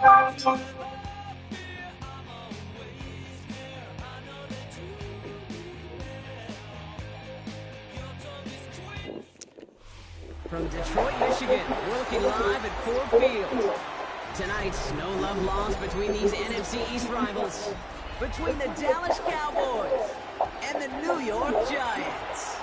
From Detroit, Michigan, we're looking live at Ford Field. Tonight's no love lost between these NFC East rivals. Between the Dallas Cowboys and the New York Giants.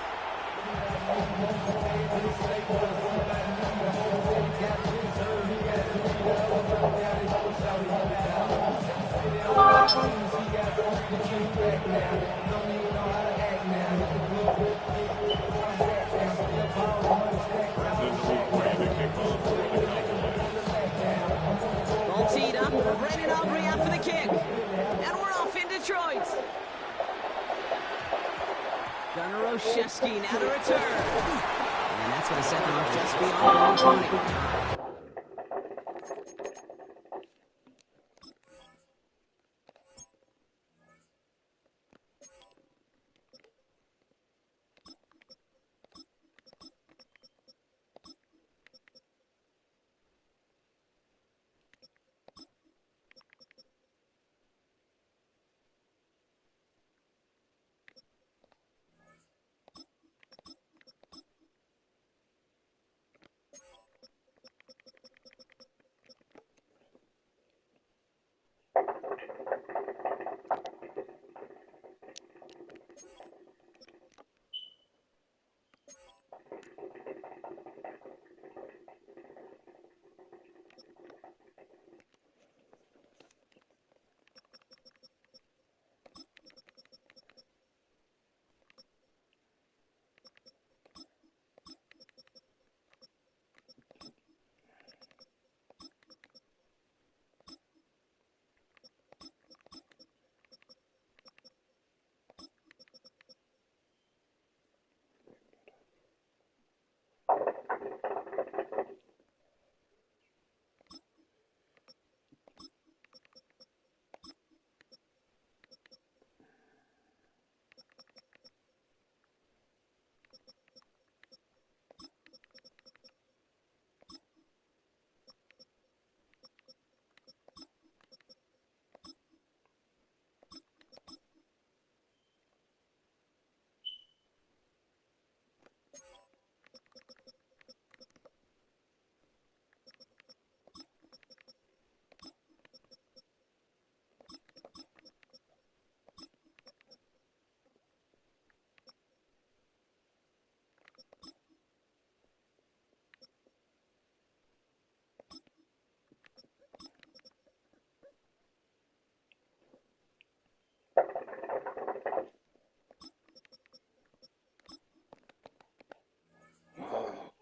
Ball teed up, Brandon Aubrey out for the kick. And we're off in Detroit. Gunnar Olszewski now to return. And that's going to set them up just beyond the 120.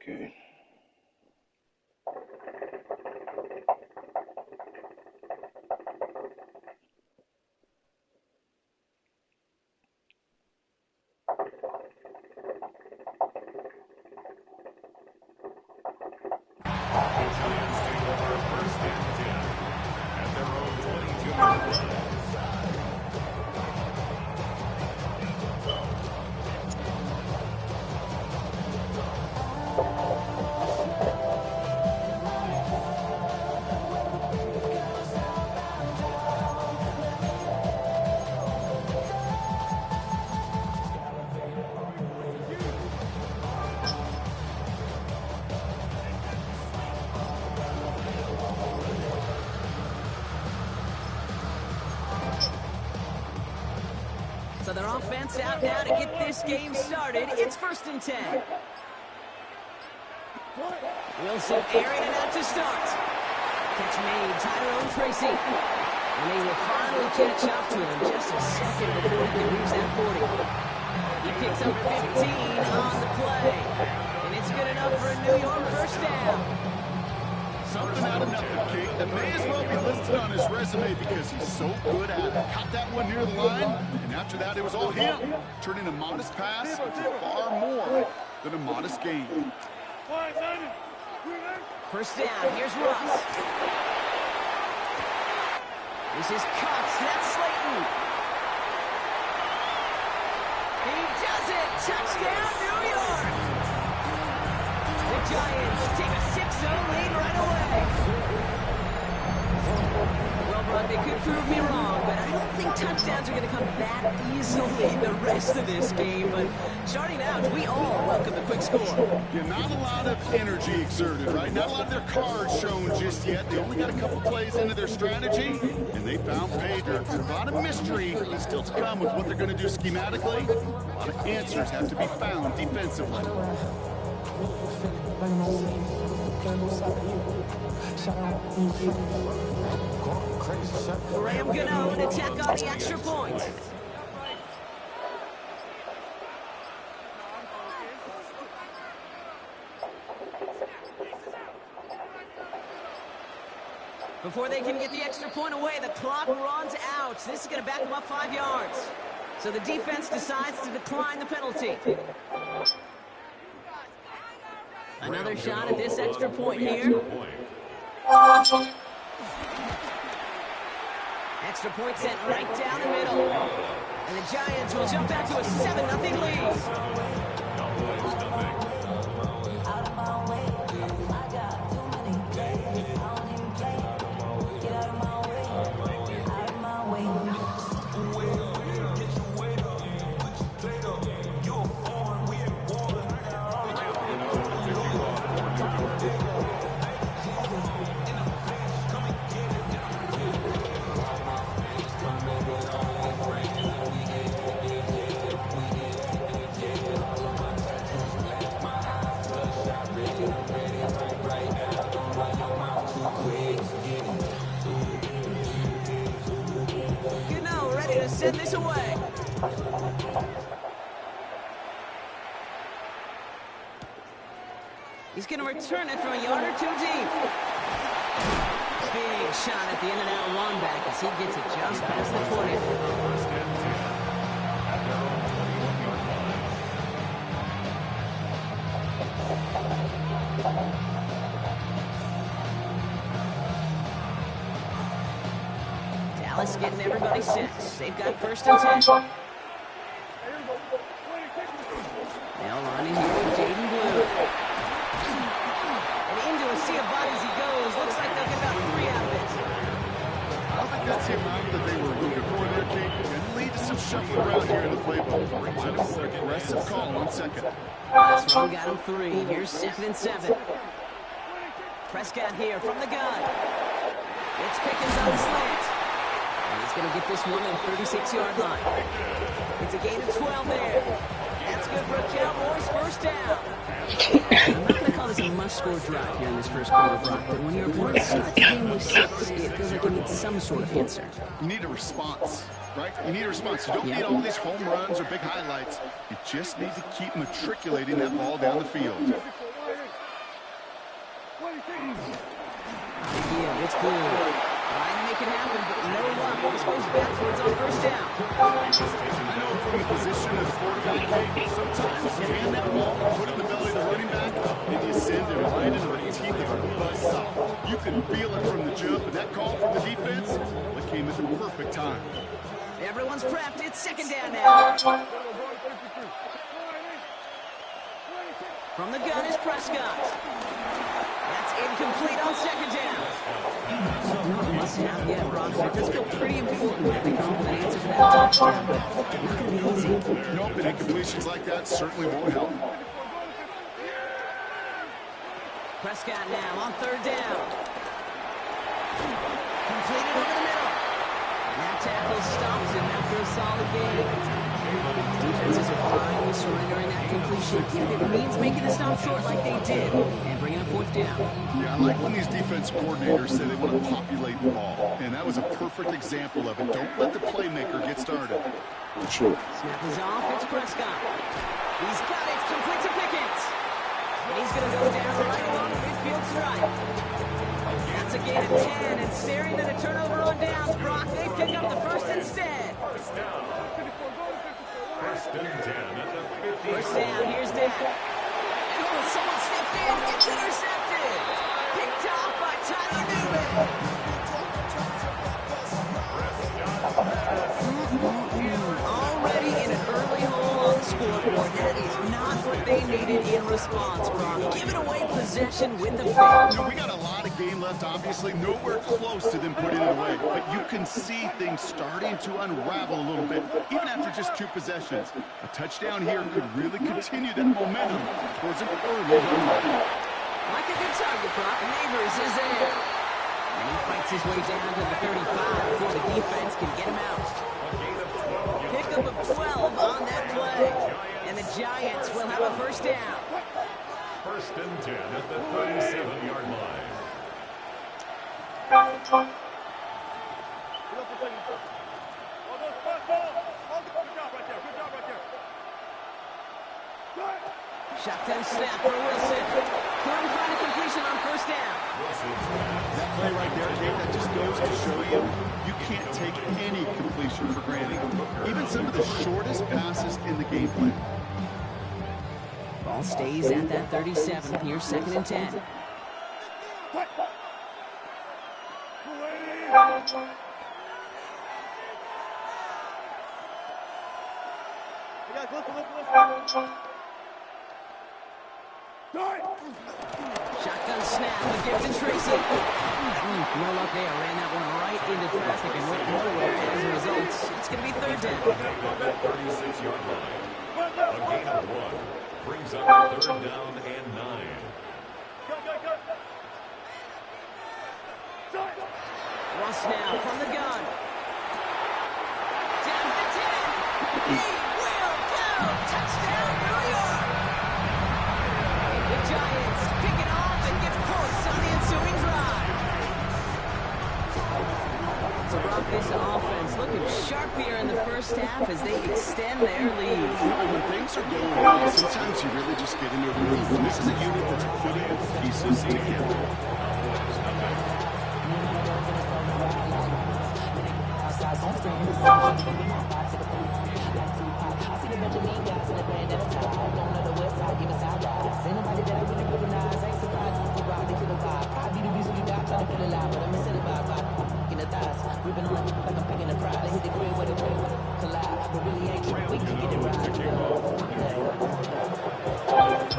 Okay. So their offense out now to get this game started. It's 1st and 10. Wilson airing it out to start. Catch made, Tyrone Tracy. And they will finally catch up to him just a second before he can reach that 40. He picks up 15 on the play. And it's good enough for a New York first down. Something out of nothing, Kate. That may as well be listed on his resume because he's so good at it. Caught that one near the line, and after that it was all him. Turning a modest pass into far more than a modest gain. First down, here's Ross. This is Cox, that's Slayton. He does it! Touchdown, New York! The Giants take a 6-0 lead right away. Brock, they could prove me wrong, but I don't think touchdowns are going to come that easily the rest of this game. But starting out, we all welcome the quick score. Yeah, not a lot of energy exerted, right? Not a lot of their cards shown just yet. They only got a couple plays into their strategy, and they found pay dirt. A lot of mystery still to come with what they're going to do schematically. A lot of answers have to be found defensively. Graham Gano to tack on the extra point. Before they can get the extra point away, the clock runs out. This is going to back them up 5 yards. So the defense decides to decline the penalty. Another shot at this extra point here. Extra point sent right down the middle. And the Giants will jump out to a 7-0 lead. Send this away. He's going to return it from a yard or 2 deep. Big shot at the in-and-out one back as he gets it just past the 20. Dallas getting everybody set. They've got 1st and 10. Now running here with Jaden Blue. And into a sea of bodies he goes. Looks like they'll get about 3 out of it. I don't think that's the amount that they were looking for there, Kate. It lead to some shuffling around here in the playbook. Remind them of an aggressive call on 2nd. Last run got him 3. Here's 2nd and 7. Prescott here from the gun. It's Pickens on the slant. And he's going to get this one at the 36-yard line. It's a gain of 12 there. That's good for a Cowboys 1st down. I'm not going to call this a must-score drive here in this first quarter, Brock, but when your opponent starts the game with 6, it feels like you need some sort of answer. You need a response, right? You need a response. You don't need all these home runs or big highlights. You just need to keep matriculating that ball down the field. Yeah, it's good. Trying to make it happen, but no luck. This goes backwards on 1st down. I know from the position of the quarterback, Kate, sometimes you hand that ball, put it in the belly of the running back, and you send him right into the teeth of a buzzsaw. You can feel it from the jump, and that call from the defense, it came at the perfect time. Everyone's prepped. It's 2nd down now. From the gun is Prescott. That's incomplete on 2nd down. Not must-have yet, Brock, but it does feel pretty important that they come up with an answer for that touchdown, but not going to be easy. Nope, and incompletions like that certainly won't help. Prescott now on 3rd down. Completed over the middle. And that tackle stops him after a solid game. Defenses are finally surrendering that completion if it means making the stop short like they did and bringing a 4th down. Yeah, I like when these defense coordinators say they want to populate the ball, and that was a perfect example of it. Don't let the playmaker get started. Sure. Snap is off. It's Prescott. He's got it. It's complete to Pickens. And he's going to go down right along the midfield stripe. That's a gain of 10, and staring at a turnover on downs, Brock, they pick up the 1st instead. First down, here's that. Oh, someone stepped in. It's intercepted. Picked off by Tyler Newman. Already in an early hole on the scoreboard. That is not what they needed in response, Brock. Giving away possession. possession with the fans. We got a lot of game left, obviously. Nowhere close to them putting it away. But you can see things starting to unravel a little bit, even after just 2 possessions. A touchdown here could really continue that momentum towards an early run. Like a good target prop, Neighbors is there. And he fights his way down to the 35 before the defense can get him out. Pickup of 12 on that play. And the Giants will have a first down. First and 10 at the 37-yard line. Shotgun snap for Wilson. Couldn't find a completion on first down. That play right there, Kate, that just goes to show you, you can't take any completion for granted. Even some of the shortest passes in the game plan. Ball stays at that 37. Here's 2nd and 10. Shotgun snap with Gibson Tracy. No luck there. Ran that one right into traffic and went nowhere as a result. It's going to be 3rd down. 36-yard line. A gain of 1 brings up 3rd down and 9. Ross now from the gun. Down to the 10. He will go. Touchdown, New York. The Giants pick it off and get points on the ensuing drive. So Brock, this offense looking sharp here in the first half as they extend their lead. When things are going well, sometimes you really just get into a groove. And this is a unit that's putting pieces together.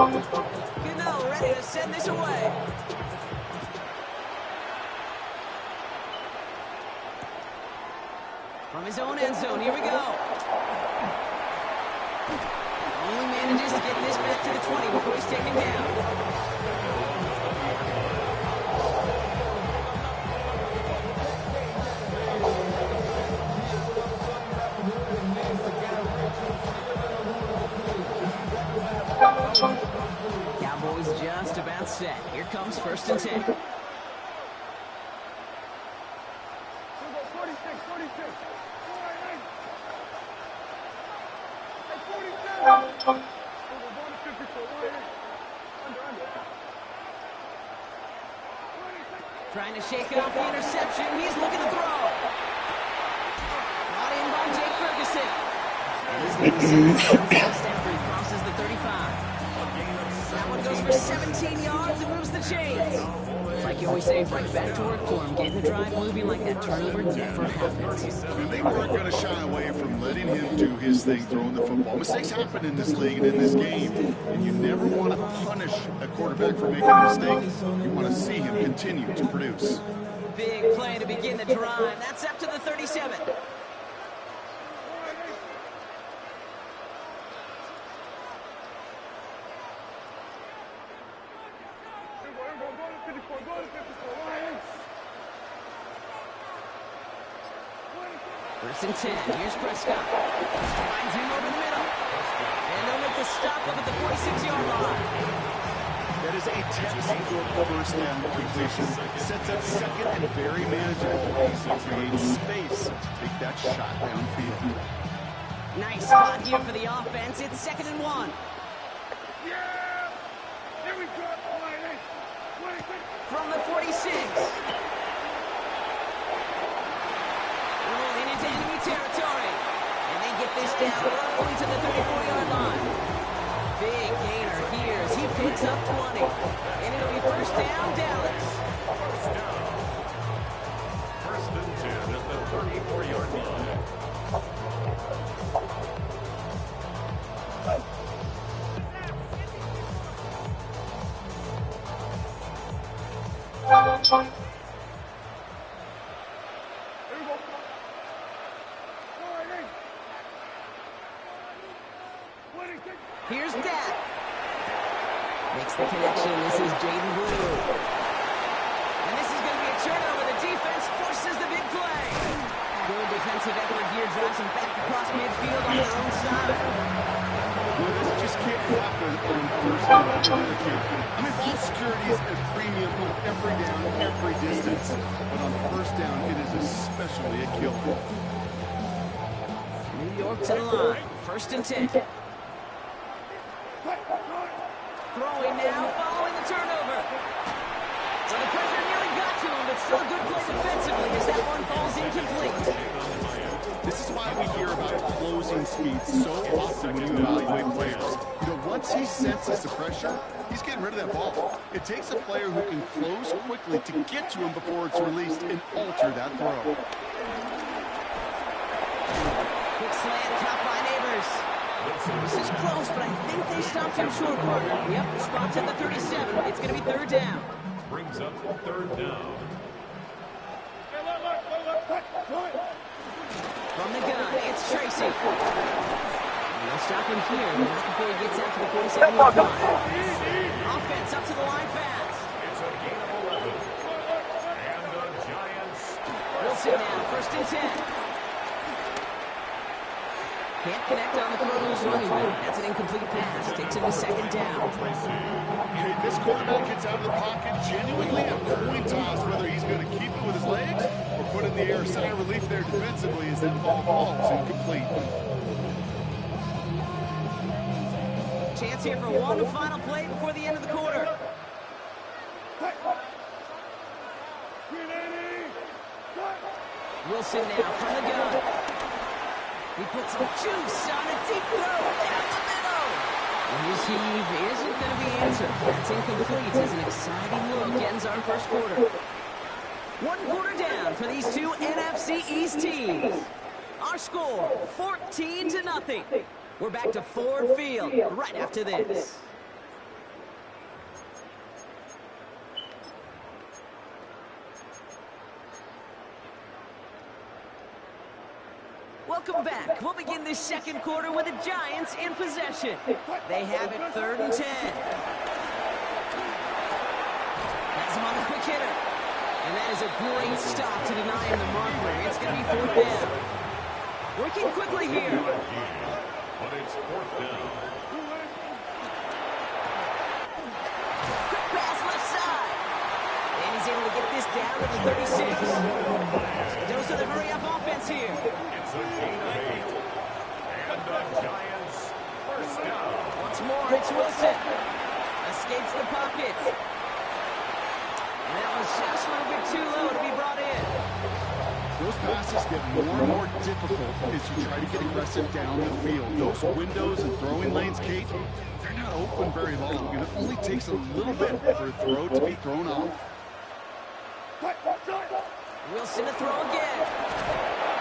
Gano ready to send this away. From his own end zone, here we go. Only manages to get this back to the 20 before he's taken down. Cowboys just about set. Here comes 1st and 10. Trying to shake off the interception. He's looking to throw. Brought in by Jake Ferguson. And he's going to be set just after he crosses the 35. That one goes for 17 yards and moves the chains. It's like you always say, right back to work for him. Getting the drive moving like that turnover never happened. And they weren't going to shy away from letting him do his thing, throwing the football. Mistakes happen in this league and in this game, and you never want to punish a quarterback for making a mistake. You want to see him continue to produce. Big play to begin the drive. That's up to the 37. First and 10. Here's Prescott. Finds him over the middle. And they'll make the stop up at the 46-yard line. That is a textbook first down completion. Sets up 2nd and very manageable. Creates space to take that shot downfield. Nice spot here for the offense. It's 2nd and 1. Yeah! Here we go. From the 46. Rolling into enemy territory. And they get this down roughly to the 34-yard line. Big gainer here as he picks up 20. And it'll be first down, Dallas. First and 10 at the 34-yard line. Here's Dak. Makes the connection. This is Jaden Blue. And this is going to be a turnover. The defense forces the big play. Good defensive effort here. Drives them back across midfield on their own side. Well, this just can't happen on first down. Really can't. I mean, ball security is a premium on every down, every distance. But on first down, it is especially a killer. New York to the line. First and 10. Throwing now, following the turnover. So the pressure nearly got to him, but still a good play defensively as that one falls incomplete. This is why we hear about closing speed so often when you evaluate players. You know, once he senses the pressure, he's getting rid of that ball. It takes a player who can close quickly to get to him before it's released and alter that throw. Quick slant, caught by Neighbors. This is close, but I think they stopped him short, partner. Yep, spots at the 37. It's going to be third down. Brings up third down. From the gun, it's Tracy. They'll stop him here, but not before he gets out to the 47-yard line. Offense up to the line fast. It's a gain of 11. And the Giants. Wilson now, first and 10. Can't connect on the throw to his running back. That's an incomplete pass. Takes him to second down. Hey, this quarterback gets out of the pocket genuinely a coin toss whether he's going to keep it with his legs or put in the air. Sign of relief there defensively as that ball falls incomplete. Chance here for one final play before the end of the quarter. Wilson now from the gun. He puts some juice on a deep throw down the middle. His heave isn't going to be answered. That's incomplete as an exciting look ends our first quarter. One quarter down for these two NFC East teams. Our score, 14-0. We're back to Ford Field right after this. Welcome back. We'll begin this second quarter with the Giants in possession. They have it third and 10. Has him on the quick hitter. And that is a great stop to deny him the marker. It's going to be fourth down. Working quickly here. But it's fourth down. Quick pass left side. And he's able to get this down to the 36. Dose of the hurry-up offense here. It's a gain of 8. And the Giants first down. Once more, it's Wilson. Escapes the pocket. And that was just a little bit too low to be brought in. Those passes get more and more difficult as you try to get aggressive down the field. Those windows and throwing lanes, Kate, they're not open very long, and it only takes a little bit for a throw to be thrown off. Wilson to throw again.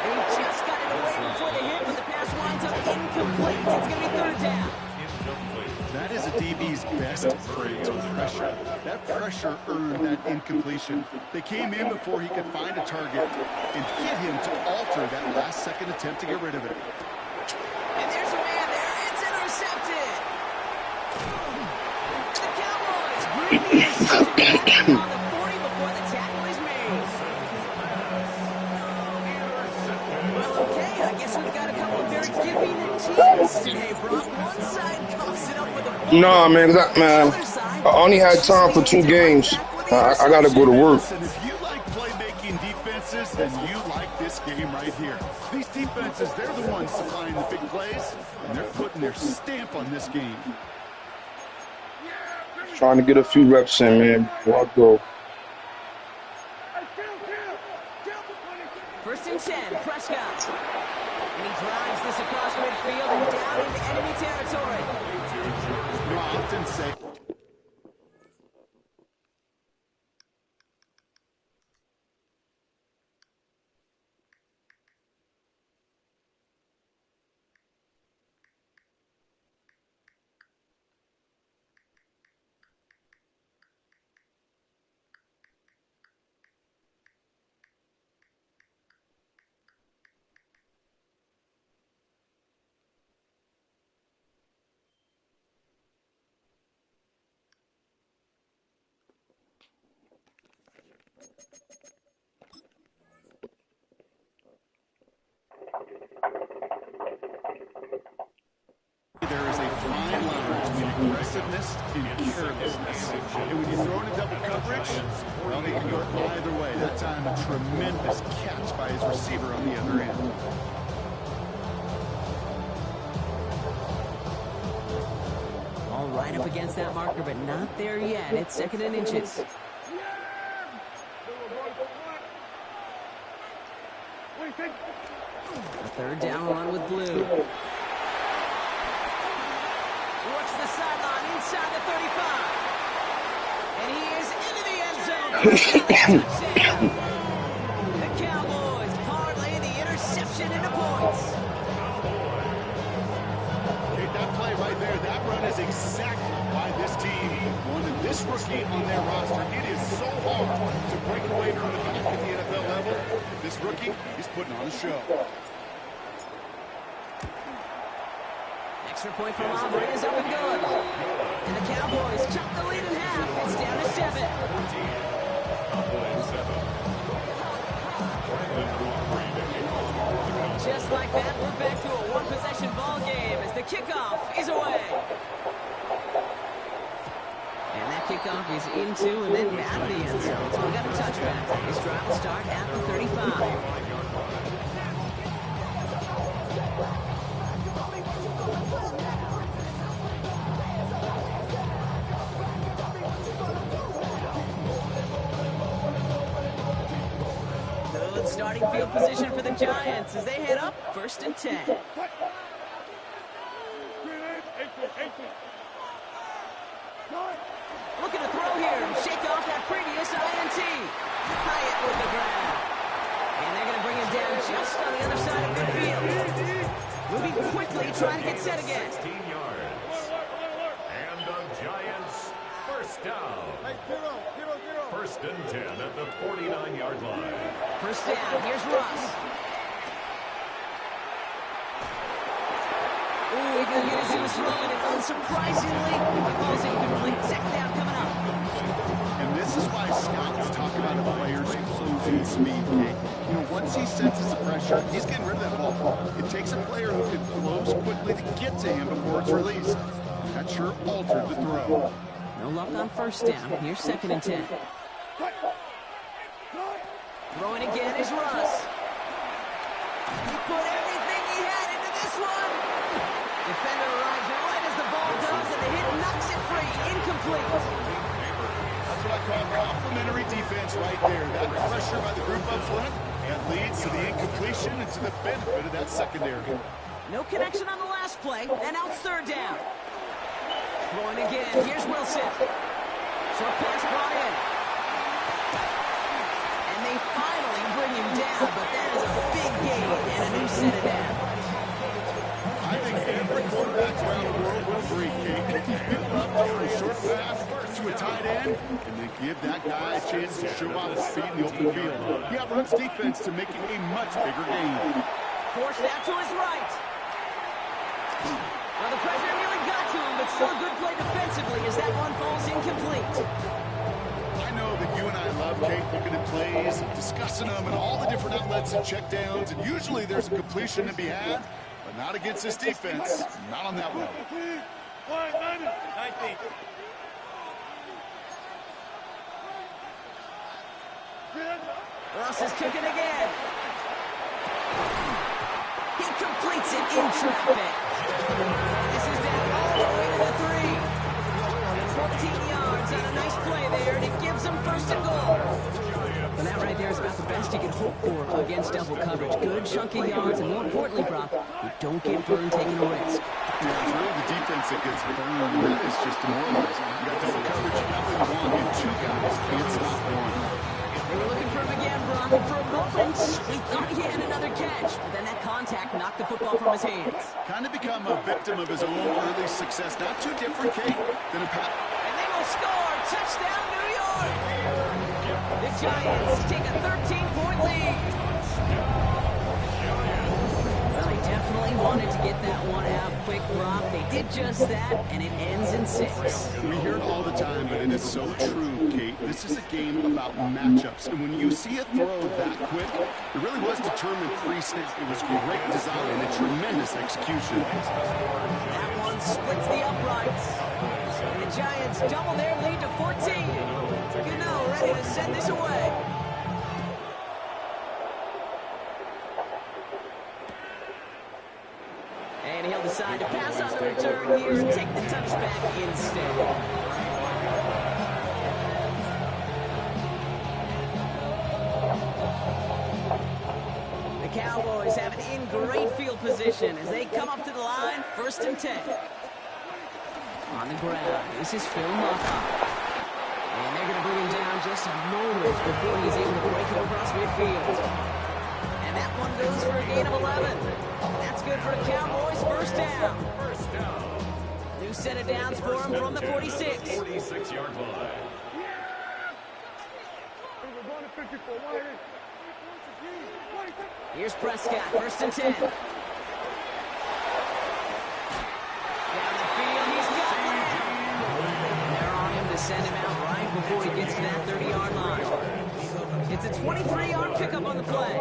And he just got it away before the hit, but the pass winds up incomplete. It's going to be third down. That is a DB's best trait, pressure. That pressure earned that incompletion. They came in before he could find a target and hit him to alter that last-second attempt to get rid of it. And there's a man there. It's intercepted. The Cowboys bring the interception back on the 40 before the tackle is made. Well, okay, I guess we've got a couple of very giving teams today, Brock. One side coughs it up with a Nah, man, I only had time for 2 games. I got to go to work. Listen, if you like playmaking defenses, then you like this game right here. These defenses, they're the ones supplying the big plays, and they're putting their stamp on this game. Trying to get a few reps in, man, before I go. First and 10, Prescott. And he drives this across midfield and down into enemy territory. You know, I often say missed in carelessness. And when you throw into double coverage, well, they can go either way. That time, a tremendous catch by his receiver on the other end. All right up against that marker, but not there yet. It's 2nd and inches. A 3rd down run with blue. Works the sideline inside the 35. And he is into the end zone. Touchdown. The Cowboys parlay the interception into points. Okay, that play right there, that run is exactly why this team wanted this rookie on their roster. It is so hard to break away from the back at the NFL level. This rookie is putting on a show. Extra point from Aubrey is up and good. And the Cowboys chop the lead in half. It's down to 7. Just like that, we're back to a one-possession ball game as the kickoff is away. And that kickoff is into and then out of the end zone. So we got a touchback. This drive will start at the 35. Starting field position for the Giants as they head up 1st and 10. Looking to throw here and shake off that previous INT. Hyatt with the grab. And they're going to bring him down just on the other side of midfield. Moving quickly, trying to get set again. 16 yards. And the Giants, 1st down. 1st and 10 at the 49-yard line. 1st down, here's Russ. Ooh, he can get his Zeus rolling, and unsurprisingly, he falls incomplete. 2nd down coming up. And this is why scouts talk about a player's closing speed, Kate. You know, once he senses the pressure, he's getting rid of that ball. It takes a player who can close quickly to get to him before it's released. That sure altered the throw. No luck on 1st down. Here's 2nd and 10. Throwing again is Russ. He put everything he had into this one. Defender arrives right as the ball does, and the hit knocks it free. Incomplete. That's what I call complimentary defense right there. That pressure by the group up front, that leads to the incompletion and to the benefit of that secondary. No connection on the last play, and now it's 3rd down. Throwing again. Here's Wilson. Short pass brought in. And they finally bring him down, but that is a big gain and a new set of downs. I think every quarterback around the world will agree, Kate. Give up over a short pass to a tight end, and then give that guy a chance to show off his speed in the open field. He outruns defense to make it a much bigger gain. Forced out to his right. Well, the pressure nearly got to him, but still a good play defensively as that one falls incomplete. I know that you and I love, Kate, looking at plays, discussing them, and all the different outlets and checkdowns, and usually there's a completion to be had, but not against this defense, not on that level. 19. Ross is cooking again. He completes it in traffic. This is down all the way to the 3. 14 yards on a nice play there, and it gives them 1st and goal. And that right there is about the best you can hope for against double coverage. Good chunky yards, and more importantly, Brock, you don't get burned taking a risk. Yeah, it's really the defense that gets burned. That is just demoralizing. You got double coverage, you got one, and 2 guys can't stop one. They were looking for him again, Brock, and for a moment, we thought he had another catch, but then that contact knocked the football from his hands. Kind of become a victim of his own early success. Not too different, Kate, than a pass. And they will score. Touchdown, New York. The Giants take a 13-point lead. Well, they definitely wanted to get that one out quick, Brock. They did just that, and it ends in 6. We hear it all the time, but it is so true, Kate. This is a game about matchups, and when you see a throw that quick, it really was determined pre-snap. It was great design and tremendous execution. That one splits the uprights. And the Giants double their lead to 14. Gano ready to send this away. And he'll decide to pass on the return here and take the touchback instead. The Cowboys have it in great field position as they come up to the line, 1st and 10. On the ground, this is Phil Moffa. And they're going to bring him down just a moment before he's able to break it across midfield. And that one goes for a gain of 11. And that's good for the Cowboys, 1st down. New set of downs for him from the 46. 46-yard line. Here's Prescott, 1st and 10. Down the field, he's got it. And they're on him to send him out right before he gets to that 30-yard line. It's a 23-yard pickup on the play.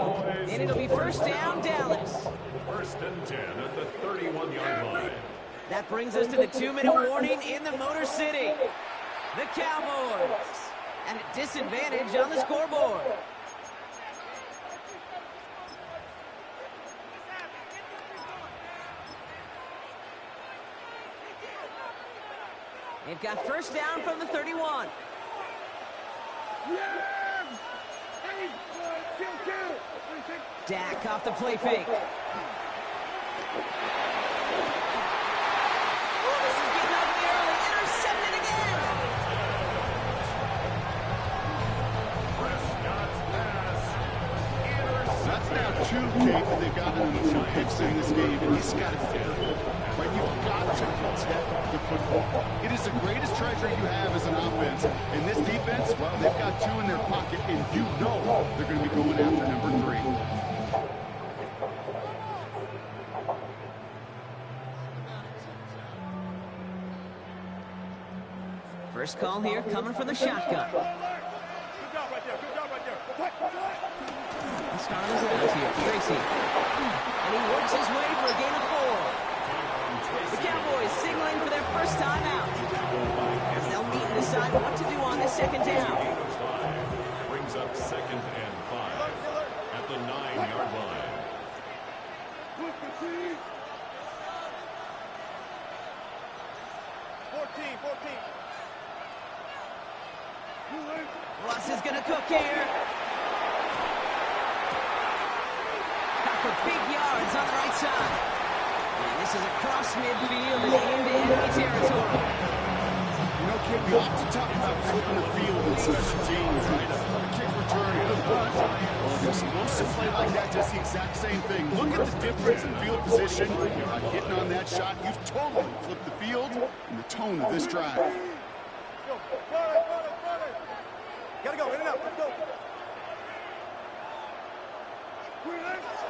And it'll be 1st down, Dallas. 1st and 10 at the 31-yard line. That brings us to the 2-minute warning in the Motor City. The Cowboys at a disadvantage on the scoreboard. They've got 1st down from the 31. Dak off the play fake. Oh, this is getting ugly early. Intercepted again. Prescott's pass. That's now 2, Kate, that they've gotten in 2 picks in this game, and he's got to be careful. Right? You've got to protect the football. It is the greatest treasure you have as an offense. And this defense, well, they've got 2 in their pocket, and you know they're going to be going after number 3. First call here coming from the shotgun. Good job right there. Good job right there. Let's start on the ground here. Tracy. And he works his way for a gain of 4. The Cowboys signaling for their 1st time out. As they'll meet and decide what to do on this 2nd down. Brings up 2nd and 5 at the 9-yard line. 14. Russ is going to cook here. Got for big yards on the right side. And this is across midfield and into enemy territory. You know, Kid, we often talk about flipping the field in special teams, right? A kick return, a punt. Well, an explosive play like that does the exact same thing. Look at the difference in field position. Hitting on that shot, you've totally flipped the field and the tone of this drive. Gotta go, in and out, let's go.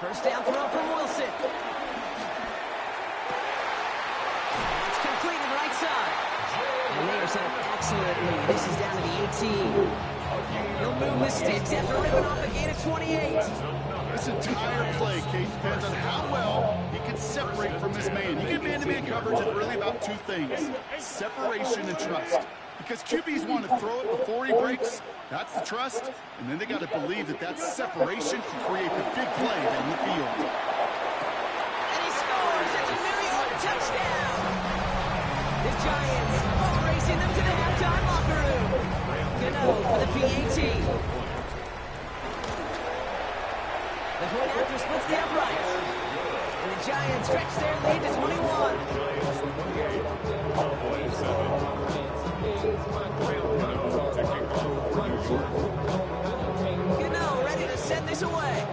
1st down throw from Wilson. It's complete to the right side. And they are set up excellently. This is down to the 18. He'll move the sticks after ripping off a gain of 28. This entire play, Kate, depends on how well he can separate from his man. You get man-to-man coverage, it's really about 2 things: separation and trust. Because QBs want to throw it before he breaks. That's the trust. And then they got to believe that that separation can create the big play down the field. And he scores. It's a New York touchdown. The Giants are racing them to the halftime locker room. Gano for the PAT. The point after splits the uprights. And the Giants stretch their lead to 21. Gano ready to send this away.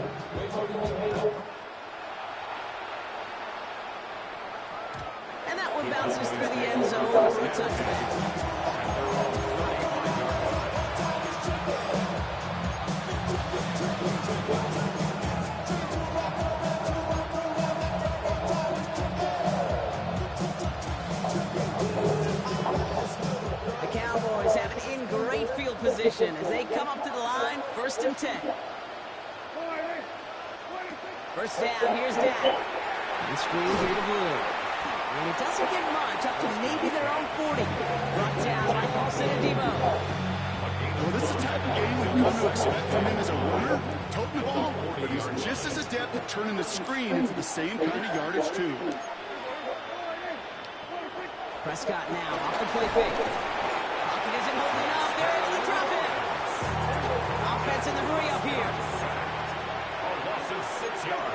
And that one bounces through the end zone for a touchback. The Cowboys have it in great field position as they come up to the line, 1st and 10. 1st down, here's Dak. And screen here to Blue. And it doesn't get much, up to maybe their own 40. Brought down by Paulson and Debo. Well, this is the type of game we've come to expect from him as a runner, toting the ball, but he's just as adept at turning the screen into the same kind of yardage, too. Prescott now off the play fake. Pocket isn't holding up. They're able to drop it. Offense in the hurry up here. A loss of 6 yards.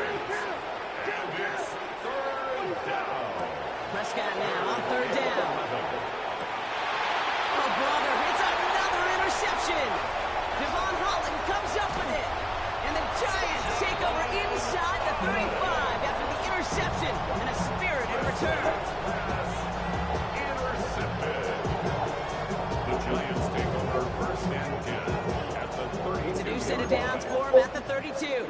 And it's third down. Prescott now on third down. Oh, brother, it's another interception. Devon Holland comes up with it. And the Giants take over inside the 35 after the interception and a spirited return. The Giants take over first and 10 at the 32. It's a new set of downs for him at the 32.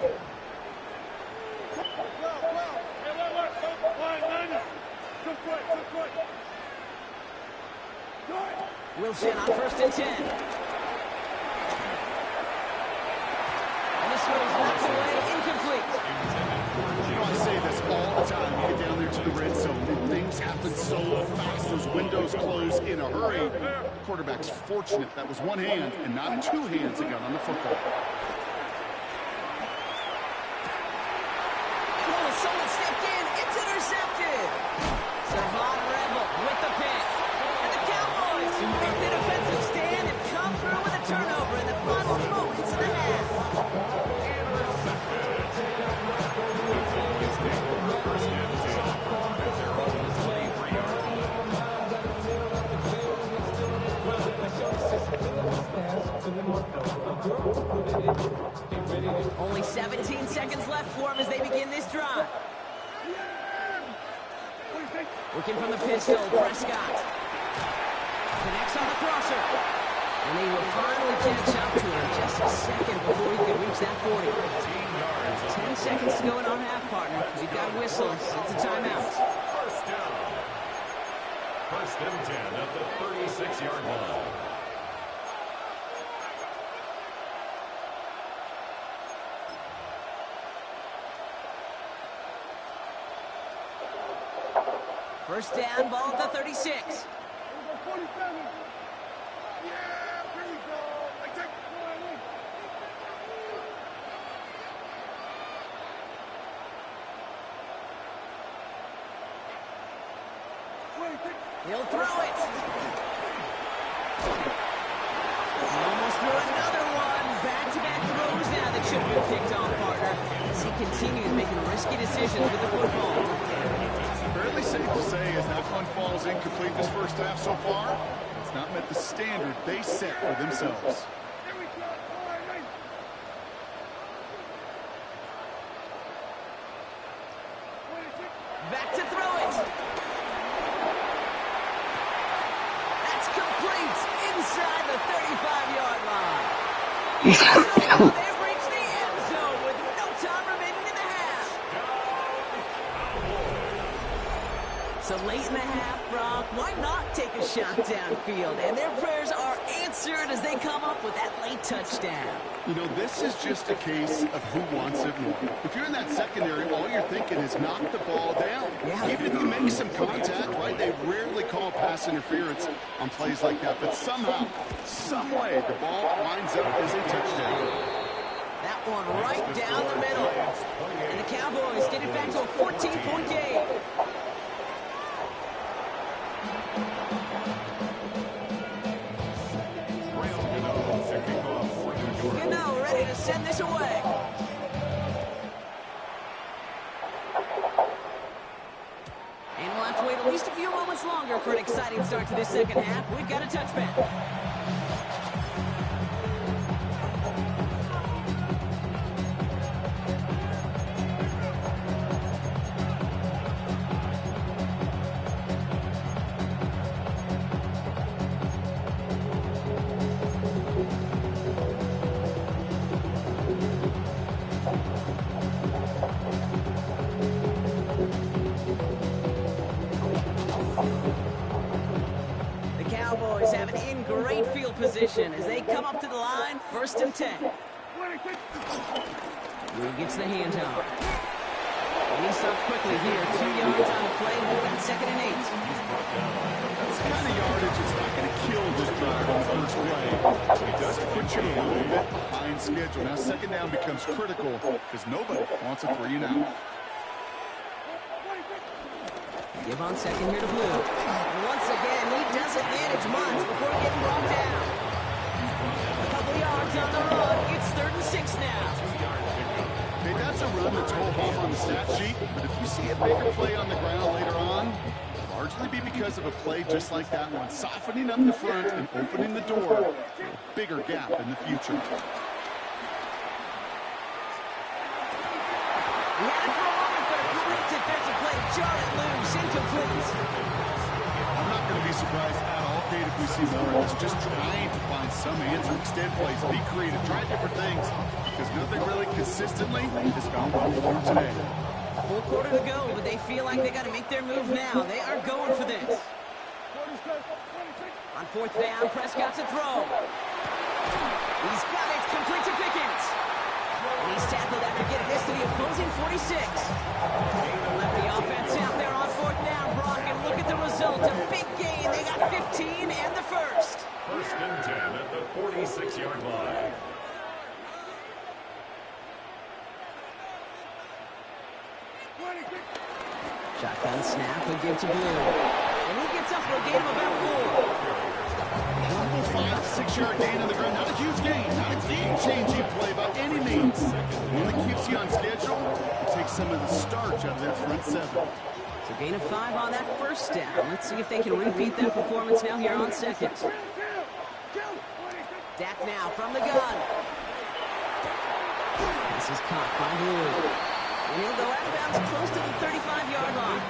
Wilson on first and 10. And this one is knocked away, incomplete. You know, I say this all the time. You get down there to the red zone, and things happen so fast. Those windows close in a hurry. The quarterback's fortunate that was one hand and not two hands that got on the football. Oh, someone stepped in. It's intercepted. Savon Rebel with the pick. And the Cowboys make the defensive stand and come through with a turnover in the final moments of the half. Only 17 seconds left for him as they begin this drive. Working from the pistol, Prescott. Connects on the crosser. And they will finally catch up to him just a second before he can reach that 40. 10 seconds to go in our half, partner. You've got whistles. It's a timeout. First down. First and 10 at the 36-yard line. First down, ball at the 36. He'll throw it. He almost threw another one. Back-to-back throws now that should have been picked off, partner, as he continues making risky decisions with the football. Fairly safe to say as that one falls incomplete this first half so far, it's not met the standard they set for themselves. Back to throw it. That's complete inside the 35-yard line. So they've reached the end zone with no time remaining in the half. So late in the half, Brock, why not take a shot downfield? And their prayers are answered as they come up with that late touchdown. You know, this is just a case of who wants it more. If you're in that secondary, all you're thinking is knock the ball down. Yeah. Even if you make some contact, right, they rarely call pass interference on plays like that. But somehow, some way, the ball winds up as a touchdown. That one right down the middle. And the Cowboys get it back to a 14-point game. Gano ready to send this away. And we'll have to wait at least a few moments longer for an exciting start to this second half. We've got a touchback. Cowboys have it in great field position as they come up to the line, first and 10. Lee gets the handoff. And he stops quickly here. 2 yards on the play. We've got 2nd and 8. That's the kind of yardage that's not going to kill this drive on the first play. It does put you a little bit behind schedule. Now 2nd down becomes critical because nobody wants a 3 and out. Give on 2nd here to Blue. And once again, he doesn't manage much before getting brought down. A couple yards on the run. It's 3rd and 6 now. Okay, that's a run that's ho-hum on the stat sheet, but if you see a bigger play on the ground later on, it'll largely be because of a play just like that one, softening up the front and opening the door for a bigger gap in the future. He had it for a moment, but a great defensive play. Jarrett loose, incomplete. I'm not going to be surprised at all, Kate, if we see more of this. Just trying to find some answer, extend plays, be creative, try different things, because nothing really consistently has gone well for them today. Full quarter to go, but they feel like they got to make their move now. They are going for this. On 4th down, Prescott's a throw. He's got it, complete to Pickens. And he's tackled after getting this to the opposing 46. Left the offense out there on 4th down, Brock, and look at the result. A big gain. They got 15 and the first. 1st and 10 at the 46-yard line. Shotgun snap, we give to Blue. And he gets up for a gain of about 4. 5-6 yard gain on the ground. Not a huge gain, not a game-changing play by any means. One that keeps you on schedule and takes some of the starch out of that front 7. So gain of 5 on that 1st down. Let's see if they can repeat that performance now here on 2nd. Dak now from the gun. This is caught by Blue. And he'll go out of bounds close to the 35-yard line.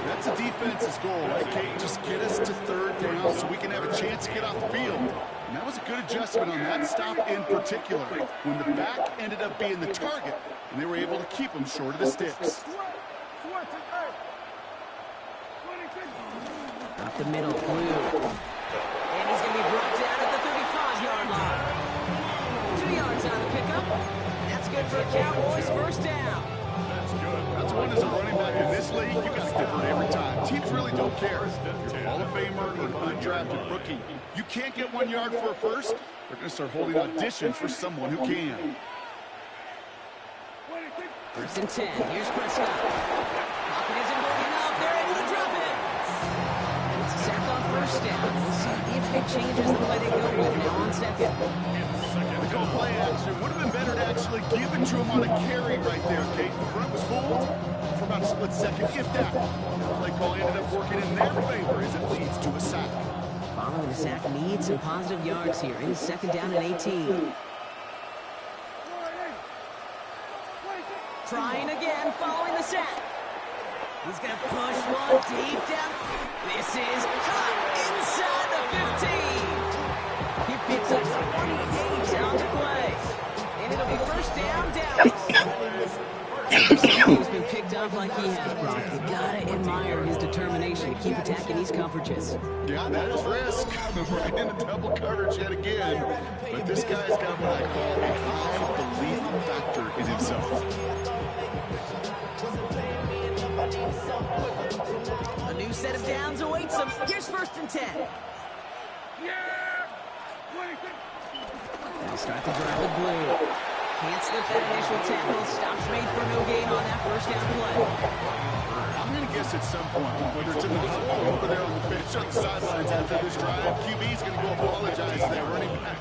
That's a defense's goal, right, Kate? Just get us to 3rd down so we can have a chance to get off the field. And that was a good adjustment on that stop in particular, when the back ended up being the target, and they were able to keep him short of the sticks. Up the middle, Blue. And he's going to be brought down at the 35-yard line. 2 yards on the pickup. That's good for a Cowboys 1st down. That's one as a running back in this league, you got to convert every time. Teams really don't care. If you're a Hall of Famer or an undrafted rookie, you can't get 1 yard for a first, they're going to start holding auditions for someone who can. 1st and 10. Here's Prescott. Pocket isn't big enough. They're able to drop it. It's a sack on 1st down. We'll see if it changes the play they go with now on 2nd. The call play action would have been better to actually give it to him on a carry right there, Kate. The front was fooled for about a split second, if that. The play call ended up working in their favor as it leads to a sack. Following the sack needs some positive yards here. It is 2nd down and 18. Trying again following the sack. He's going to push one deep down. This is caught inside the 15. He picks up 28 on the play. And it'll be 1st down, Dallas. He's been picked up like he has, Brock. You gotta admire his determination to keep attacking these coverages. Yeah, that is risk. Right into double coverage yet again. But this guy's got what I call a high belief factor in himself. A new set of downs awaits him. Here's 1st and 10. They'll start the drive with Blue. Can't slip that initial tackle. Stops made for no gain on that 1st down play. I'm going to guess at some point, whether it's in the huddle or over there on the bench on the sidelines after this drive, QB's going to go apologize to that running back.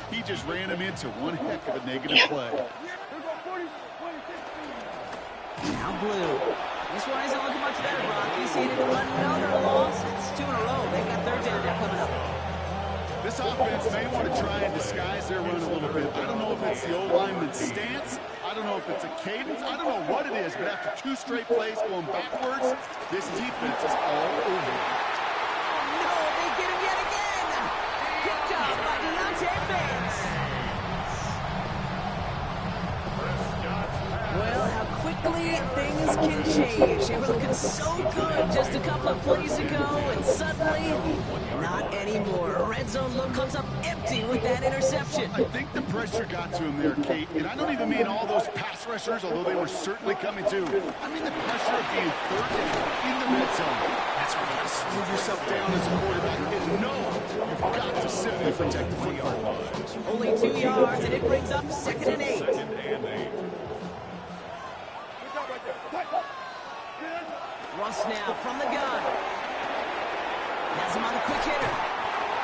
He just ran him into one heck of a negative play. Now Blue. This one isn't looking much better, Brock. He's seen it another loss. It's 2 in a row. They've got 3rd down now coming up. This offense may want to try and disguise their run a little bit. I don't know if it's the old lineman's stance. I don't know if it's a cadence. I don't know what it is, but after 2 straight plays going backwards, this defense is all over. No, they get him yet again. Picked up by Deontay Banks. Well, how quickly suddenly things can change. They were looking so good just a couple of plays ago, and suddenly, not anymore. Red zone look comes up empty with that interception. I think the pressure got to him there, Kate, and I don't even mean all those pass rushers, although they were certainly coming too. I mean the pressure of being third down in the red zone. That's where you got to slow yourself down as a quarterback and know you've got to simply protect the football. Only 2 yards, and it brings up 2nd and 8. Good job right there. Russ now from the gun. Has him on the quick hitter.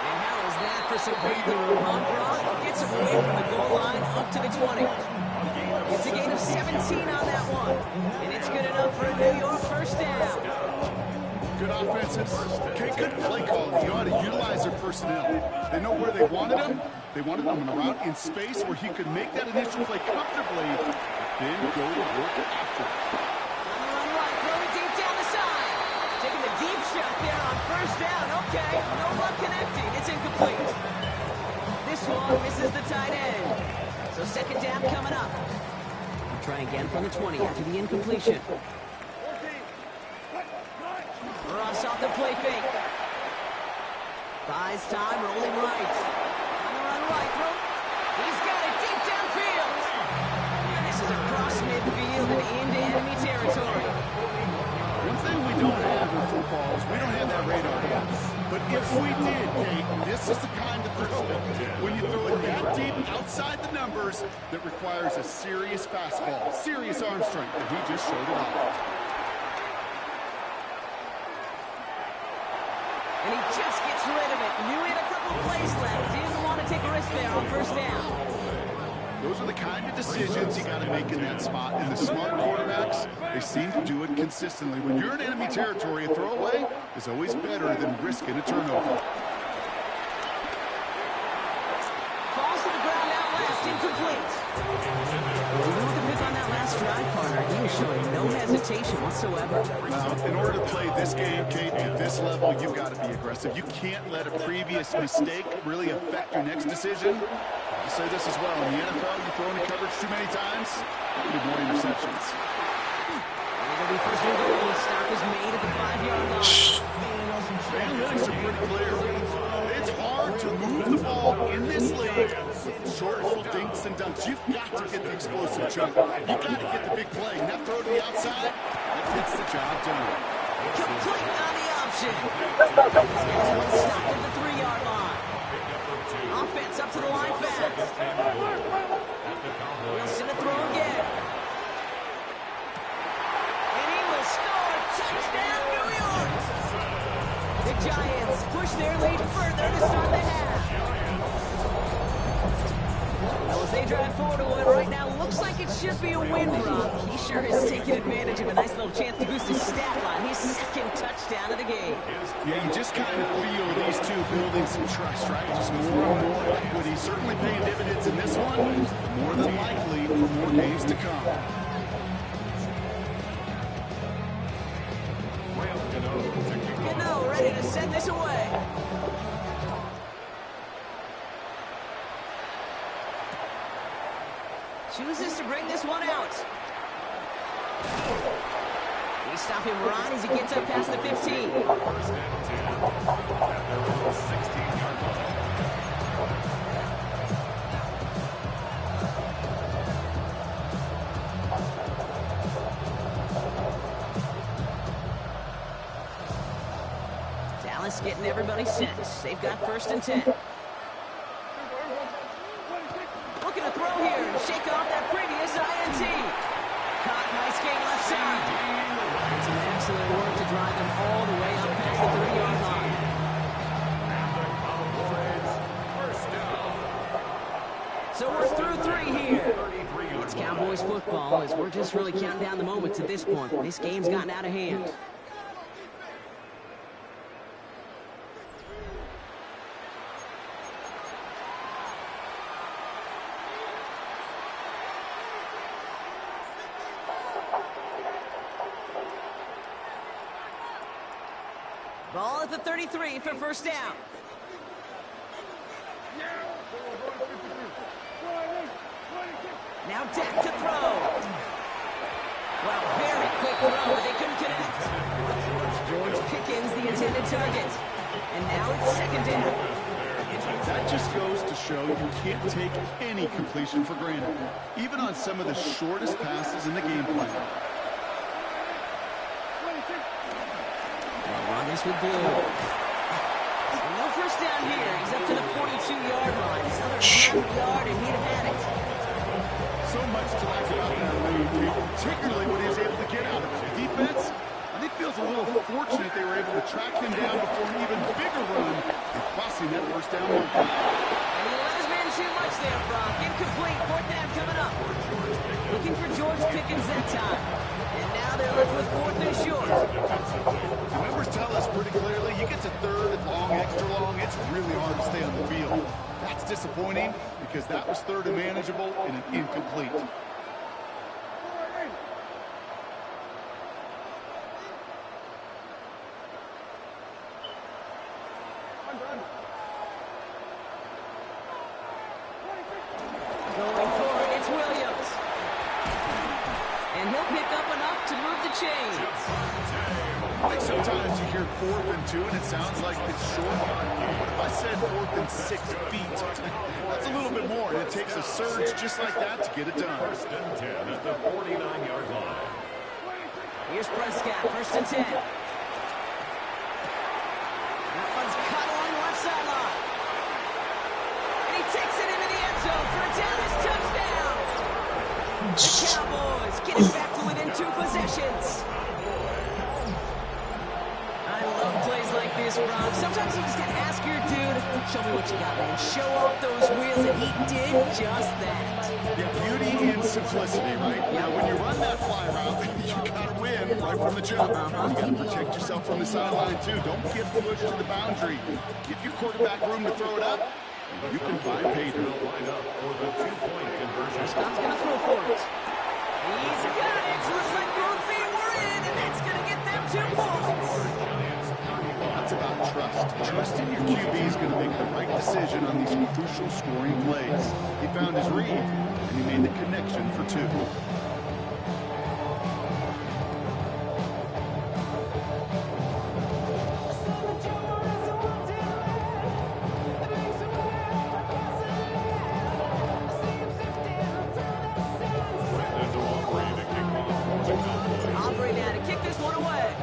And how is that for some breathing room, huh, Brock? Gets him away from the goal line up to the 20. It's a gain of 17 on that one. And it's good enough for a New York first down. Good offensive. Okay, good play calling. You ought to utilize their personnel. They know where they wanted him. They wanted him on a route in space where he could make that initial play comfortably, then go to work after. On the right, throw it deep down the side. Taking the deep shot there on first down. Okay, no luck connecting. It's incomplete. This one misses the tight end. So 2nd down coming up. We'll try again from the 20 after the incompletion. Ross off the play fake. Buys time, rolling right. On the run right, throw. He's got it deep downfield. And this is across midfield and into enemy territory. One thing we don't have in football is we don't have that radar yet. But if we did, Kate, this is the kind of throw when you throw it that deep outside the numbers that requires a serious fastball, serious arm strength, and he just showed it off. And he just gets rid of it. Knew he had a couple plays left. Didn't want to take a risk there on first down. Those are the kind of decisions you got to make in that spot. And the smart quarterbacks, they seem to do it consistently. When you're in enemy territory, a throwaway is always better than risking a turnover. Falls to the ground out left. Incomplete. Well, you know the pick on that last drive, partner. He was showing no hesitation whatsoever. Now, in order to play this game, Kate, at this level, you've got to be aggressive. You can't let a previous mistake really affect your next decision. I'll say this as well. In the NFL, you throw into coverage too many times, you get more interceptions. And it'll be first and goal. Stop is made at the 5-yard line. Analytics are pretty clear. It's hard to move the ball in this league with short little dinks and dunks. You've got to get the explosive chunk. You've got to get the big play. And that throw to the outside, that gets the job done. Complete on the option. And this one stopped at the 3-yard line. Offense up to the line fast. Wilson to throw again. And he will score. Touchdown, New York. The Giants push their lead further to start the half. Well, as they drive forward to what right now looks like it should be a win, Brock. He sure has taken advantage of a nice little chance to boost his stat line. His 2nd touchdown of the game. Yeah, you just kind of feel these two building some trust, right? Just more and more equity. Certainly paying dividends in this one. More than likely for more games to come. Gano ready to send this away. Chooses to bring this one out. We stop him right as he gets up past the 15. First and 10 at their own 16-yard line. Dallas getting everybody set. They've got 1st and 10. Looking to throw here and shake off that previous INT. Caught, nice game left side. And some excellent work to drive them all the way up past the 30-yard line. And the Cowboys, first down. So we're through 3 here. It's Cowboys football as we're just really counting down the moments at this point. This game's gotten out of hand. Ball at the 33 for first down. Now Dak to throw. Well, very quick throw, but they couldn't connect. George Pickens, the intended target. And now it's second down. That just goes to show you can't take any completion for granted, even on some of the shortest passes in the game plan. They'll run this with Blue. And no first down here. He's up to the 42-yard line. Another half-yard, and he'd have had it. So much to like about that lead, particularly what he was able to get out of it. Defense, I think, feels a little fortunate they were able to track him down before an even bigger run and crossing that first down mark. And he let his man too much there, Brock. Incomplete. Fourth down coming up. Looking for George Pickens that time. And now they're left with fourth and short. The numbers tell us pretty clearly, you get to third and long, extra long, it's really hard to stay on the field. That's disappointing because that was third and manageable and an incomplete. Going forward, it's Williams. And he'll pick up enough to move the chains. I think sometimes you hear 4th and 2 and it sounds like it's short. What if I said 4th and 6 feet? That's a little bit more, and it takes a surge just like that to get it done. First and 10 at the 49-yard line. Here's Prescott, first and 10. That one's cut along the left sideline. And he takes it into the end zone for a Dallas touchdown. The Cowboys get it back to within 2 possessions. I love plays like this, Brock. Sometimes you just gotta ask your dude, show me what you got, man. Show off those wheels, and he did just that. Yeah, beauty and simplicity, right? Now, when you run that fly route, you gotta win right from the jump. You gotta protect yourself from the sideline, too. Don't get pushed to the boundary. Give your quarterback room to throw it up, and you can find pay dirt. Line up for the 2-point conversion. Scott's gonna throw for it. He's got it. Looks like both feet were in, and that's gonna get them 2 points. That's about trust. Trust in your QB is going to make the right decision on these crucial scoring plays. He found his read, and he made the connection for 2. Aubrey now to kick this one away.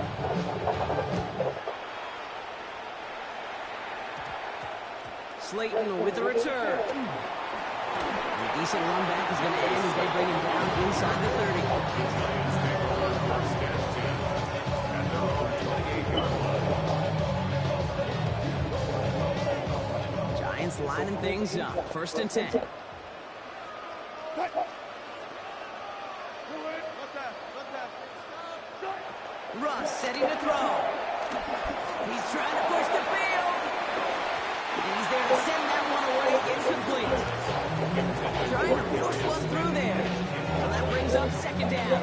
Slayton with the return. A decent run back is going to end as they bring him down inside the 30. Giants lining things up. First and 10. Russ setting to throw. He's trying to push the field. And he's there to send that one away incomplete. Trying to push one through there. So that brings up second down.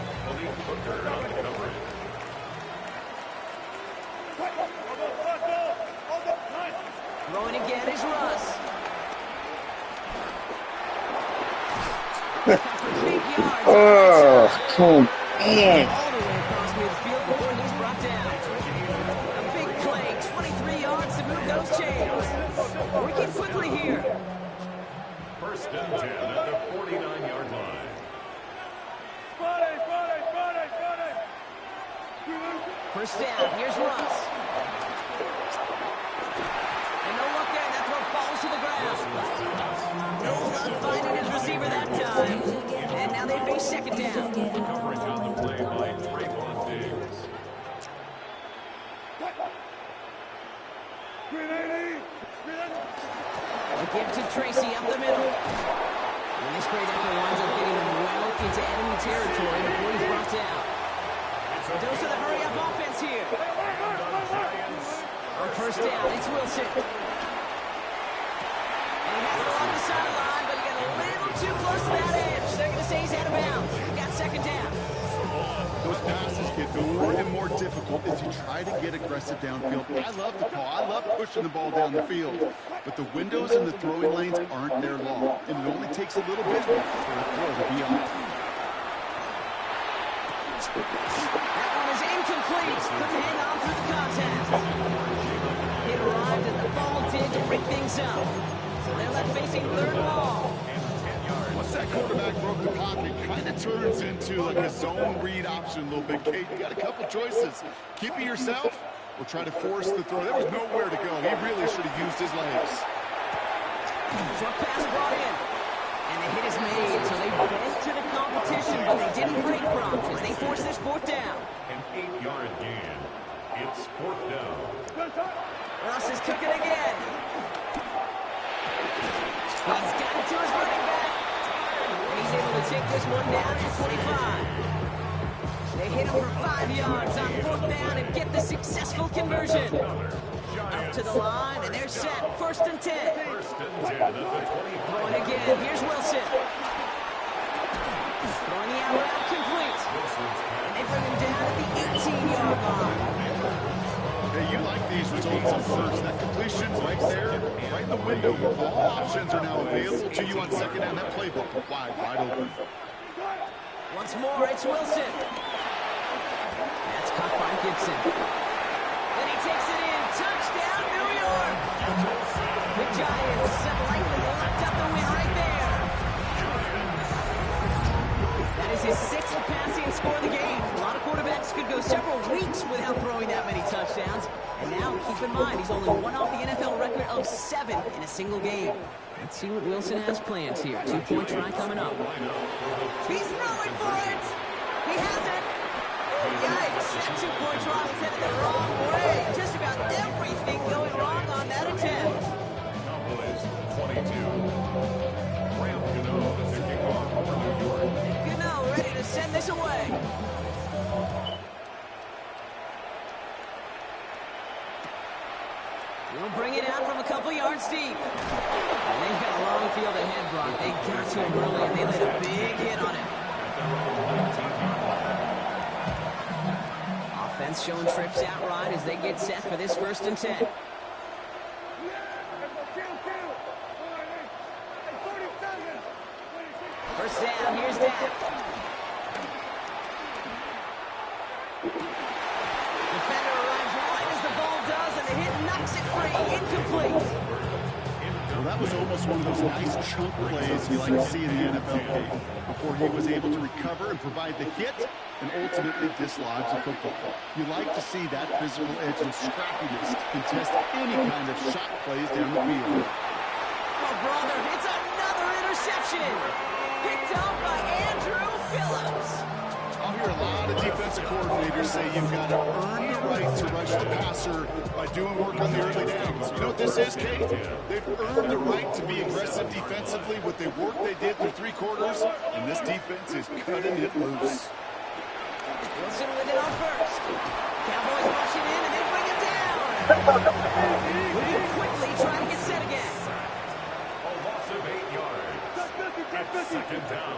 Throwing again is Russ. Big yards. Come on. All the way across midfield before he's brought down. A big play, 23 yards to move those chains. Working quickly here. First and 10 at the 49-yard line. First down, here's Russ. And no look there, that throw falls to the ground. No luck finding his receiver that time. And now they face second down. Coverage on the play by Trayvon Diggs. A give to Tracy up the middle. And this great effort winds up getting him well into enemy territory before he's brought down. A dose of the hurry-up offense here. On first down, it's Wilson. And he has it along the sideline, but he got a little too close to that edge. They're going to say he's out of bounds. He got second down. Those passes get more and more difficult as you try to get aggressive downfield. I love the call. I love pushing the ball down the field. But the windows in the throwing lanes aren't there long, and it only takes a little bit for a throw to be off. That one is incomplete. Couldn't hang on through the contact. It arrived as the ball did to break things up. So they're left facing third ball. Once that quarterback broke the pocket, kind of turns into like a zone read option a little bit. Kate, you got a couple choices. Keep it yourself or try to force the throw. There was nowhere to go. He really should have used his legs. Short pass brought in. And the hit is made, so they bent to the competition, but they didn't break prompt as they force this fourth down. An 8-yard gain. It's fourth down. Russ is cooking again. He's got it to his running back. And he's able to take this one down at 25. They hit him for 5 yards on fourth down and get the successful conversion. Up to the line, and they're set. First and 10. First and 10 at the 25. Throwing again. Here's Wilson. Throwing the out route complete. And they bring him down at the 18-yard line. Hey, you like these results at first. That completion right there, right in the window. All options are now available to you on second down. That playbook wide open. Once more, it's Wilson. That's caught by Gibson. Then he takes it in. Touchdown, New York. The Giants have likely locked up the win right there. That is his 6th passing score of the game. A lot of quarterbacks could go several weeks without throwing that many touchdowns. And now, keep in mind, he's only one off the NFL record of 7 in a single game. Let's see what Wilson has planned here. 2-point try coming up. He's throwing for it. He has it. Yikes. That 2-point try was headed the wrong way. Just about everything going wrong on that attempt. Cowboys 22. Graham Gano to kick off for New York. Gano ready to send this away. We'll bring it out from a couple yards deep. And they've got a long field ahead, Brock. They got to him early, and they laid a big hit on him. Offense showing trips out right as they get set for this first and 10. First down, here's Dak. Defender arrives right as the ball does, and the hit knocks it free. Incomplete. Well, that was almost one of those nice chunk plays you like to see in the NFL game before he was able to recover and provide the hit and ultimately dislodge the football. You like to see that physical edge and scrappiness contest any kind of shot plays down the field. Oh, brother, it's another interception. Picked up by Andrew Phillips. I'll hear a lot of defensive coordinators say you've got to earn the right to rush the passer by doing work on the early downs. You know what this is, Kate? They've earned the right to be aggressive defensively with the work they did through 3 quarters, and this defense is cutting it loose. Wilson with it on first. Cowboys rushing in, and they bring him down. Moving quickly, trying to get set again. A loss of 8 yards. It's second down.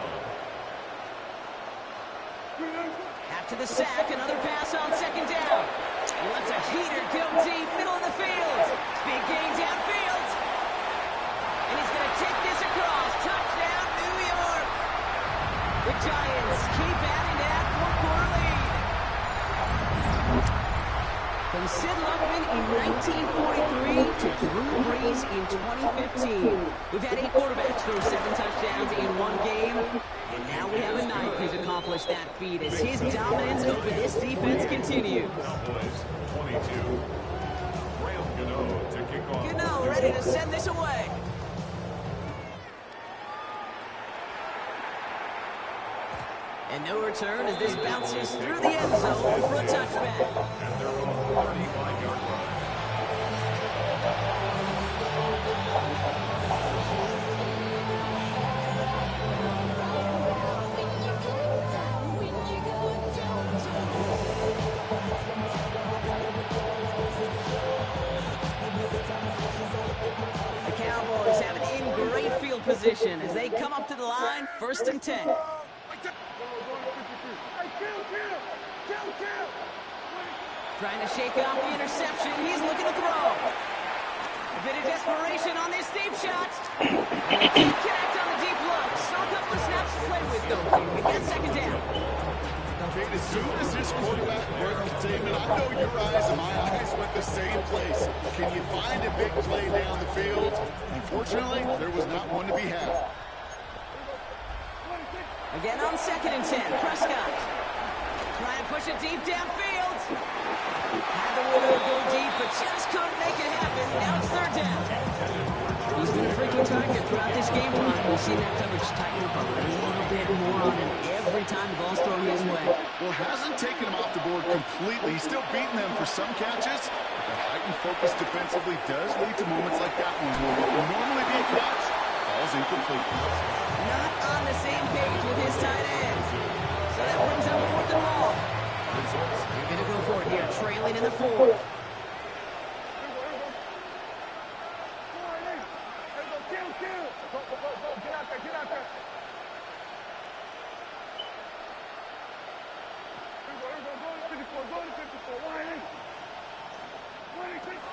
After the sack, another pass on second down. He lets a heater go deep, middle of the field. Big gain downfield. And he's going to take this across. Touchdown, New York. The Giants keep adding to that fourth-quarter lead. From Sid Luckman in 1943 to Drew Brees in 2015. We've had 8 quarterbacks throw 7 touchdowns in one game. And now we have a 9th who's accomplished that feat as his dominance over this defense continues. Cowboys 22. Graham Gano to kick off. Gano ready to send this away. And no return as this bounces through the end zone for a touchback. At their own 35-yard line. The Cowboys have it in great field position as they come up to the line, first and 10. Trying to shake off the interception. He's looking to throw. A bit of desperation on this deep shot. And they can't connect on the deep look. Still a couple of snaps to play with, though. We got second down. Kate, And as soon as his quarterback broke containment, I know your eyes and my eyes went the same place. Can you find a big play down the field? Unfortunately, there was not one to be had. Again on 2nd and 10, Prescott. Trying to push it deep downfield. Had the window to go deep, but just couldn't make it happen. Now it's 3rd down. He's been a frequent target throughout this game run. We've seen that coverage tighten up a little bit more on him every time the ball's thrown his way. Well, hasn't taken him off the board completely. He's still beating them for some catches. But the heightened focus defensively does lead to moments like that one where what would normally be a catch falls incomplete. Not on the same page with his tight ends. So that brings up 4th and long. They're going to go for it here, trailing in the 4th.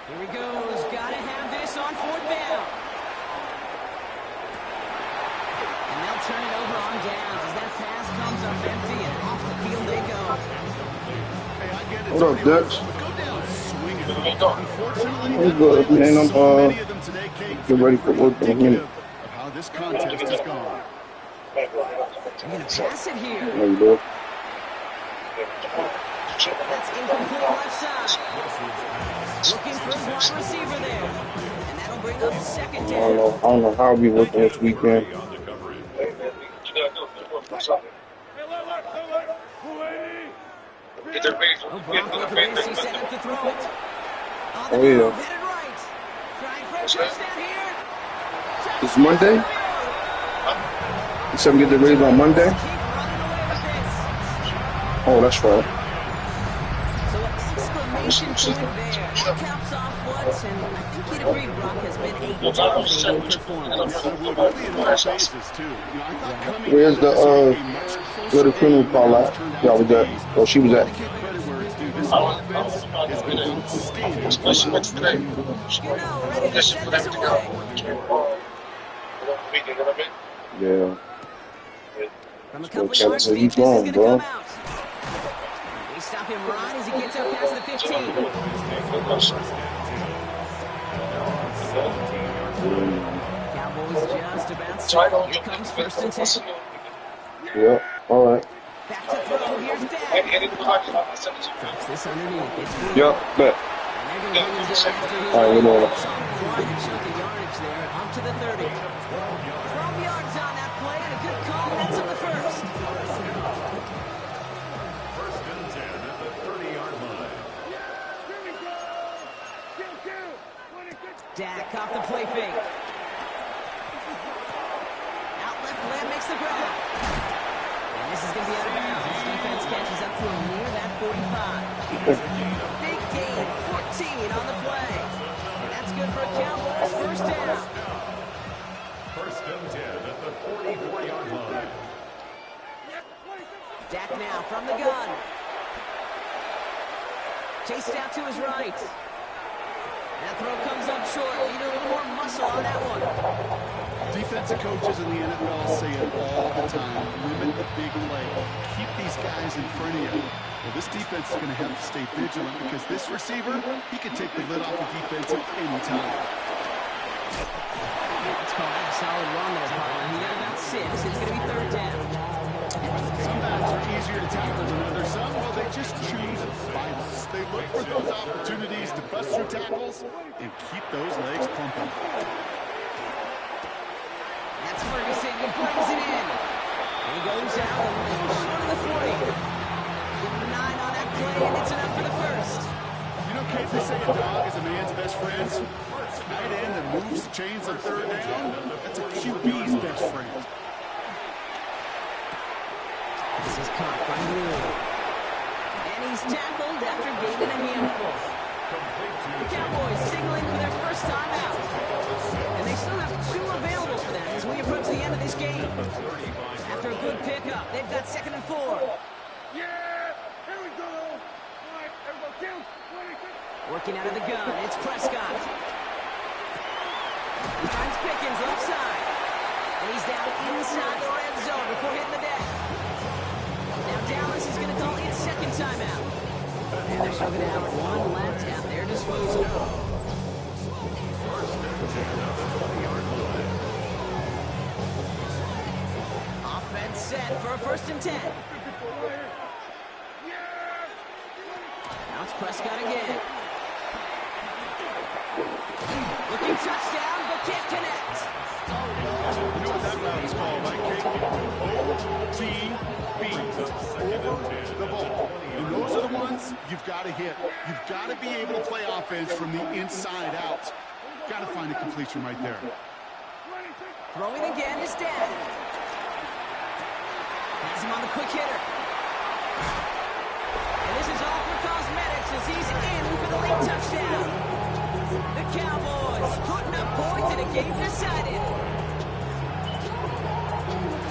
Here he goes. Got to have this on 4th down. And they'll turn it over on downs as that pass comes up empty and off the field they go. Hey, I get it. What up, Dutch? Go down swinging. Unfortunately, I'm good, man. I'm so many of them today, Kate, getting ready for work in a minute. of how this contest has gone. They're going to pass it here. There you go. That's incomplete left side. Looking for his wide receiver there. And that'll bring up 2nd I down. don't know how I'll be working this weekend. Oh, Bronco Cabrera set up to throw it. On the Oh, yeah. move, headed right. Trying for a touchdown here. It's Monday? You said we get the raise on Monday? Keep running away with this. Oh, that's right. So an exclamation point there. That caps off what, and I think you'd agree, Brock has been a dominating performance. Yeah, I would. Really in all phases, too. You know, I thought coming Where's in, the, this would be much where the closer funeral game call than at? it's turned out Y'all was to at, be. or she was at. Give credit where it's due. This offense has been outstanding throughout. You know, ready to send this away. Yeah. From a couple Still yards can't deep, say this is he's going to wrong, come out. They stop him right as he gets up past the 15. Cowboys just about set. Here comes 1st and 10. Yeah. All right. Back to throw. Here's Dak. Drops this underneath. It's Will. Yep. Bet. And they're going to bring him down after his All right, we know. quite a chunk of yardage there. Up to the 30. 12 yards on that play and a good call. That's on the 1st. 1st and 10 at the 30-yard line. Dak off the play fake. Out left, Lamb makes the grab. And this is going to be out of bounds. This defense catches up to him near that 45. Big gain, 14 on the play. And that's good for Cowboys. 1st down. 1st and 10 at the 44-yard line. Dak now from the gun. Chased out to his right. That throw comes up short. Need a little more muscle on that one. Defensive coaches in the NFL say it all the time. Limit the big play. Keep these guys in front of you. Well, this defense is going to have to stay vigilant because this receiver, he can take the lid off the defense at any time. Let's call that a solid run there, partner. He got about 6. It's going to be 3rd down. Some backs are easier to tackle than others. Some, well, they just choose violence. They look for those opportunities to bust through tackles and keep those legs pumping. That's Ferguson. He brings it in. And he goes out a little short of the 40. Give him 9 on that play, and it's enough for the 1st. You know, Kate, they say a dog is a man's best friend. Tight end that moves the chains on 3rd down, that's a QB's best friend. This is caught by Blue. And he's tackled after gaining a handful. The Cowboys signaling for their 1st time out. And they still have 2 available for them as we approach the end of this game. After a good pickup, they've got 2nd and 4. Yeah! Here we go! All right, everybody, kill! Working out of the gun, it's Prescott. He finds Pickens left side. And he's down inside the red zone before hitting the deck. Now Dallas is going to call its second timeout. And they're still going to have one left at their disposal. First and 10 at the 20-yard line. Offense set for a 1st and 10. Now it's Prescott again. Looking touchdown, but can't connect. You know what that route is called, right, Kate? OTB. Over the ball. And those are the ones you've got to hit. You've got to be able to play offense from the inside out. Got to find a completion right there. Throwing again is Dan. Has him on the quick hitter. And this is all for cosmetics as he's in for the late touchdown. The Cowboys putting up points in a game decided.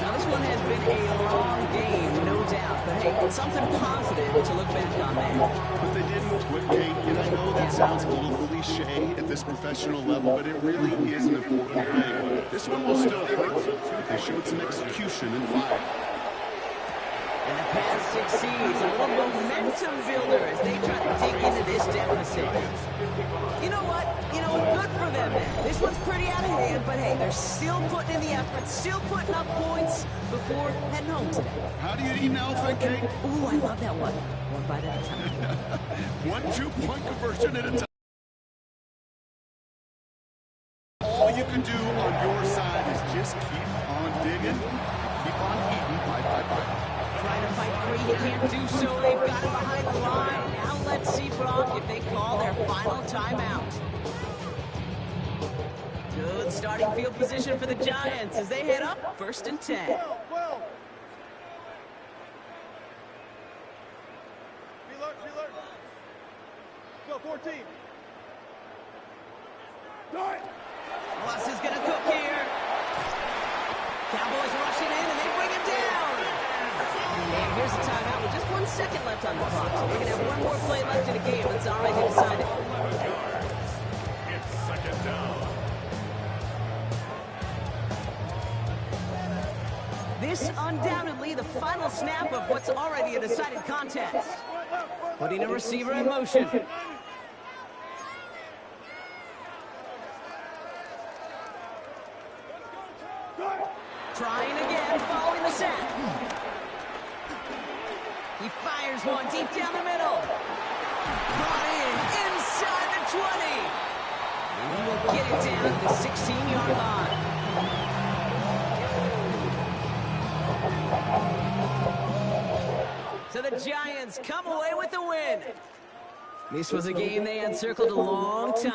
Now this one has been a long game, no doubt. But hey, something positive to look back on there. But they didn't quit, Kate. And I know that sounds a little cliche at this professional level, but it really is an important thing. This one will still hurt, but they showed some execution and fire. And the pass succeeds. A little momentum builder as they try to dig into this deficit. You know what? Good for them. This one's pretty out of hand, but hey, they're still putting in the effort, still putting up points before heading home today. How do you eat an elephant, Kate? Ooh, I love that one. One bite at a time. 1 2-point conversion at a time. All you can do on your side is just keep on digging, keep on eating bite by bite. Trying to fight free, he can't do so. They've got him behind the line. Now let's see, Brock, if they call their final timeout. Good starting field position for the Giants as they head up 1st and 10. Well. Be alert. Go, 14. Plus is going to cook here. Cowboys rushing in, and they bring him down. And here's the timeout with just 1 second left on the clock. So we're going to have one more play left in the game that's already decided. 11 yards. It's 2nd down. This undoubtedly the final snap of what's already a decided contest. Putting a receiver in motion. Trying again, following the sack. He fires one deep down the middle. Brought in inside the 20. And he will get it down to the 16-yard line. So the Giants come away with the win. This was a game they had circled a long time.